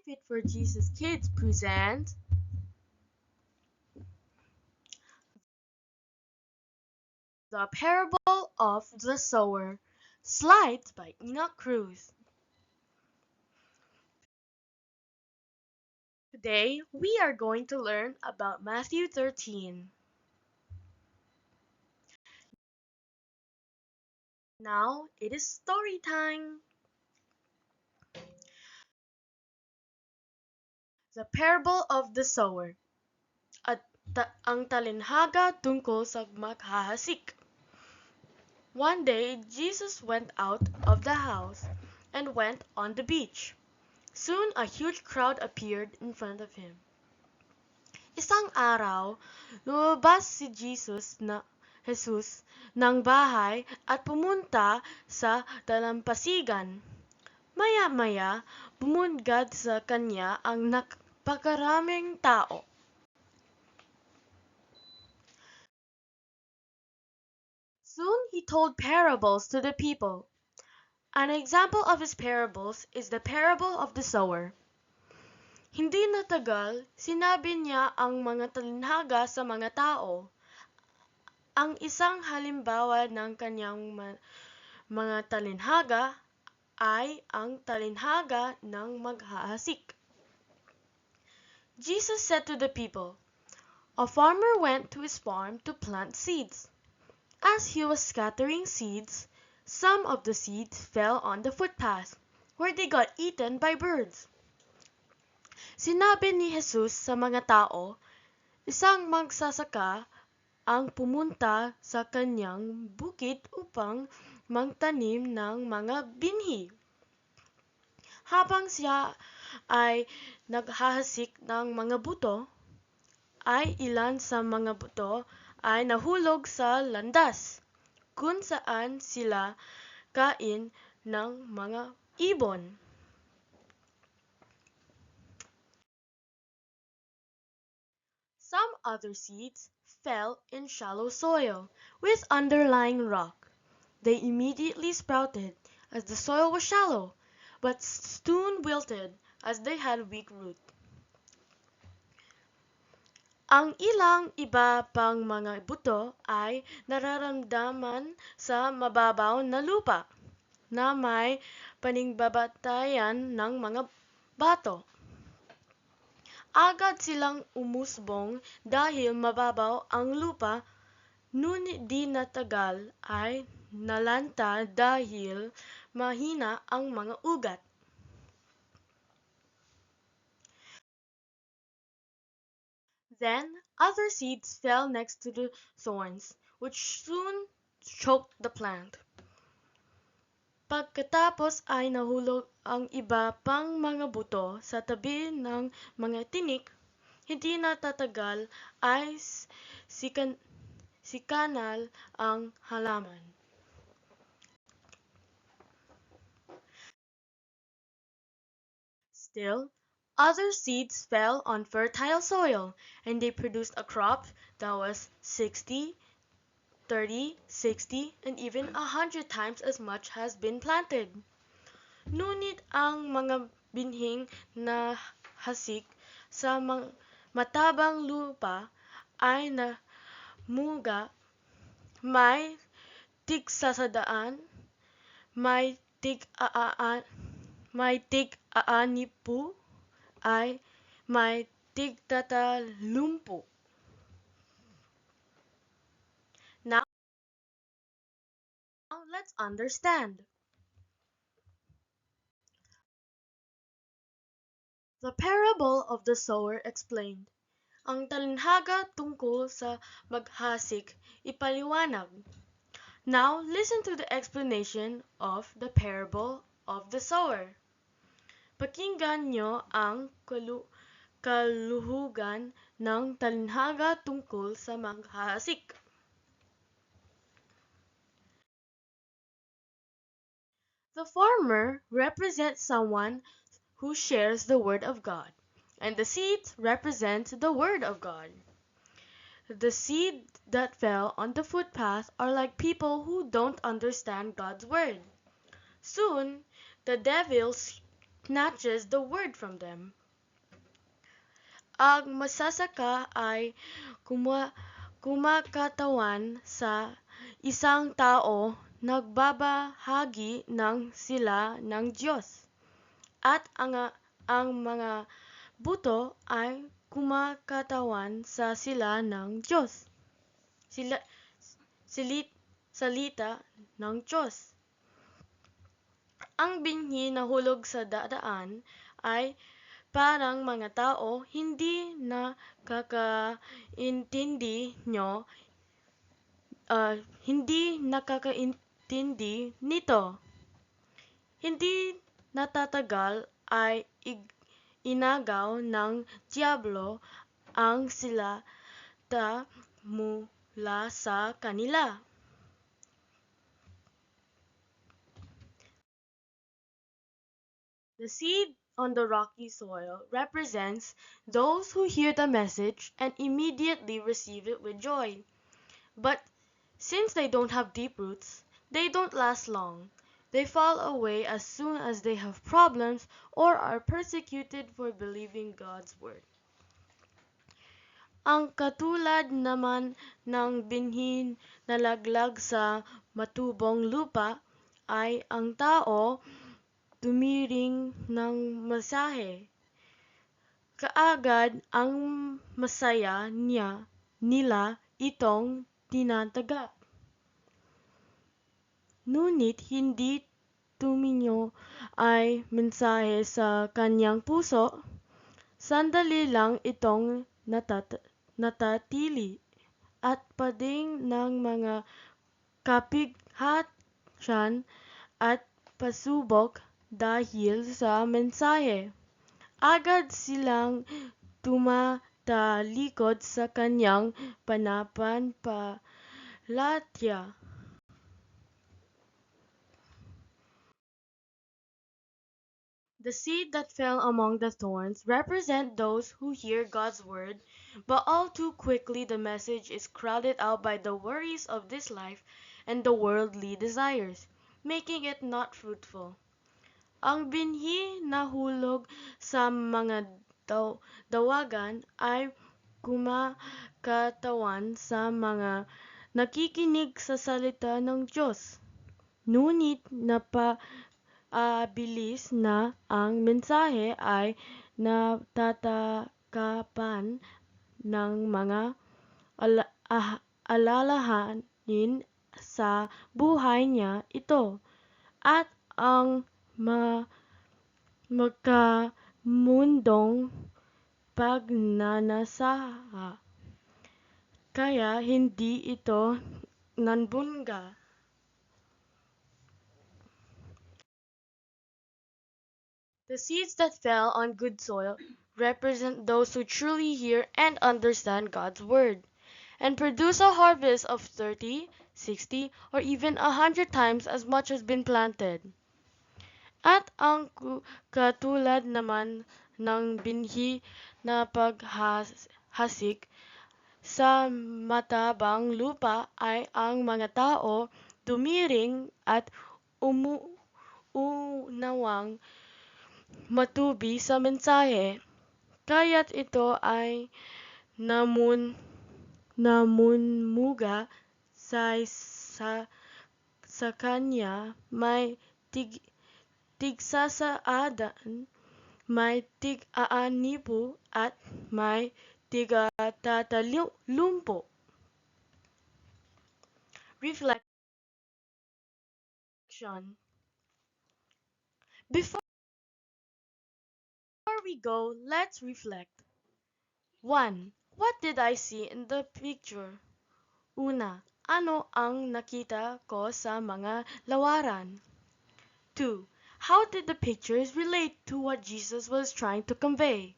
Fit for Jesus Kids present The Parable of the Sower, slides by Enoch Cruz. Today, we are going to learn about Matthew 13. Now, it is story time! The Parable of the Sower. Ang talinhaga tungkol sa maghahasik. One day, Jesus went out of the house and went on the beach. Soon a huge crowd appeared in front of him. Isang araw, lumabas si Jesus ng bahay at pumunta sa dalampasigan. Maya-maya, bumungad sa kanya ang napakaraming tao. Soon he told parables to the people. An example of his parables is the parable of the sower. Hindi natagal, sinabi niya ang mga talinhaga sa mga tao. Ang isang halimbawa ng kanyang mga talinhaga ay ang talinhaga ng maghahasik. Jesus said to the people, "A farmer went to his farm to plant seeds. As he was scattering seeds, some of the seeds fell on the footpath, where they got eaten by birds." Sinabi ni Jesus sa mga tao, isang magsasaka ang pumunta sa kanyang bukid upang magtanim ng mga binhi. Habang siya ay naghahasik ng mga buto, ay ilan sa mga buto ay nahulog sa landas, kung saan sila kain ng mga ibon. Some other seeds fell in shallow soil with underlying rock. They immediately sprouted, as the soil was shallow, but soon wilted, as they had weak root. Ang ilang iba pang mga buto ay nararamdaman sa mababaw na lupa, na may panigbabatayan ng mga bato. Agad silang umusbong dahil mababaw ang lupa, ngunit di natagal ay nalanta dahil mahina ang mga ugat. Then other seeds fell next to the thorns, which soon choked the plant. Pagkatapos ay nahulog ang iba pang mga buto sa tabi ng mga tinik. Hindi natatagal ay sikanal ang halaman. Still, other seeds fell on fertile soil, and they produced a crop that was 60, 30, 60, and even 100 times as much has been planted. Ngunit ang mga binhing nahasik sa matabang lupa ay namuga, may tig-sasadaan, may tig-aanipu, ay may tig-tatalumpu. Now, let's understand. The parable of the sower explained. Ang talinhaga tungkol sa maghasik ipaliwanag. Now, listen to the explanation of the parable of the sower. Pakinggan nyo ang kaluhugan ng talinhaga tungkol sa maghahasik. The farmer represents someone who shares the word of God, and the seeds represent the word of God. The seed that fell on the footpath are like people who don't understand God's word. Soon, the devils snatches the word from them. Ang masasaka ay kumakatawan sa isang tao, nagbabahagi ng sila ng Diyos, at ang mga buto ay kumakatawan sa sila ng Diyos. Sila, salita ng Diyos. Ang binhi na hulog sa daan ay parang mga tao hindi nakakaintindi nito. Hindi natatagal ay inagaw ng Diablo ang salita mula sa kanila. The seed on the rocky soil represents those who hear the message and immediately receive it with joy. But since they don't have deep roots, they don't last long. They fall away as soon as they have problems or are persecuted for believing God's word. Ang katulad naman ng binhi na laglag sa matubong lupa ay ang tao tumiring ng mensahe. Kaagad ang masaya nila itong tinatanggap. Ngunit hindi tuminyo ay mensahe sa kanyang puso, sandali lang itong natatili at pading ng mga kapighatsan at pasubok dahil sa mensahe. Agad silang tumatalikod sa kanyang pananampalataya. The seed that fell among the thorns represent those who hear God's word, but all too quickly the message is crowded out by the worries of this life and the worldly desires, making it not fruitful. Ang binhi na hulog sa mga dawagan ay kumakatawan sa mga nakikinig sa salita ng Diyos. Ngunit napabilis na ang mensahe ay natatakapan ng mga alalahanin sa buhay niya ito, at ang magkamundong pagnanasa, kaya hindi ito nanbunga. The seeds that fell on good soil represent those who truly hear and understand God's word, and produce a harvest of 30, 60, or even 100 times as much as been planted. At ang katulad naman ng binhi na paghasik sa matabang lupa ay ang mga tao tumiring at umuunawang matubi sa mensahe, kaya't ito ay namunmuga sa kanya, may tigsasaadan, may tig-aanibo, at may tig-tatalumpo. Reflection. Before we go, let's reflect. 1. What did I see in the picture? Una, ano ang nakita ko sa mga lawaran? 2. How did the pictures relate to what Jesus was trying to convey?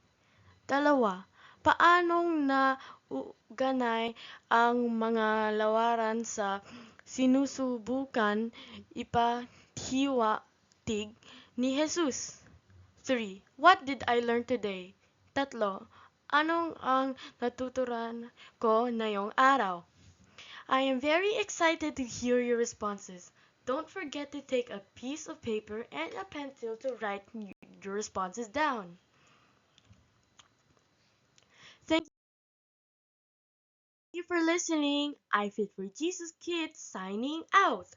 Dalawa, paanong nauugnay ang mga lawaran sa sinusubukan ipahiwatig ni Jesus? 3. What did I learn today? Tatlo, anong ang natutunan ko ngayong araw? I am very excited to hear your responses. Don't forget to take a piece of paper and a pencil to write write the responses down. Thank you for listening. I Fit for Jesus Kids signing out.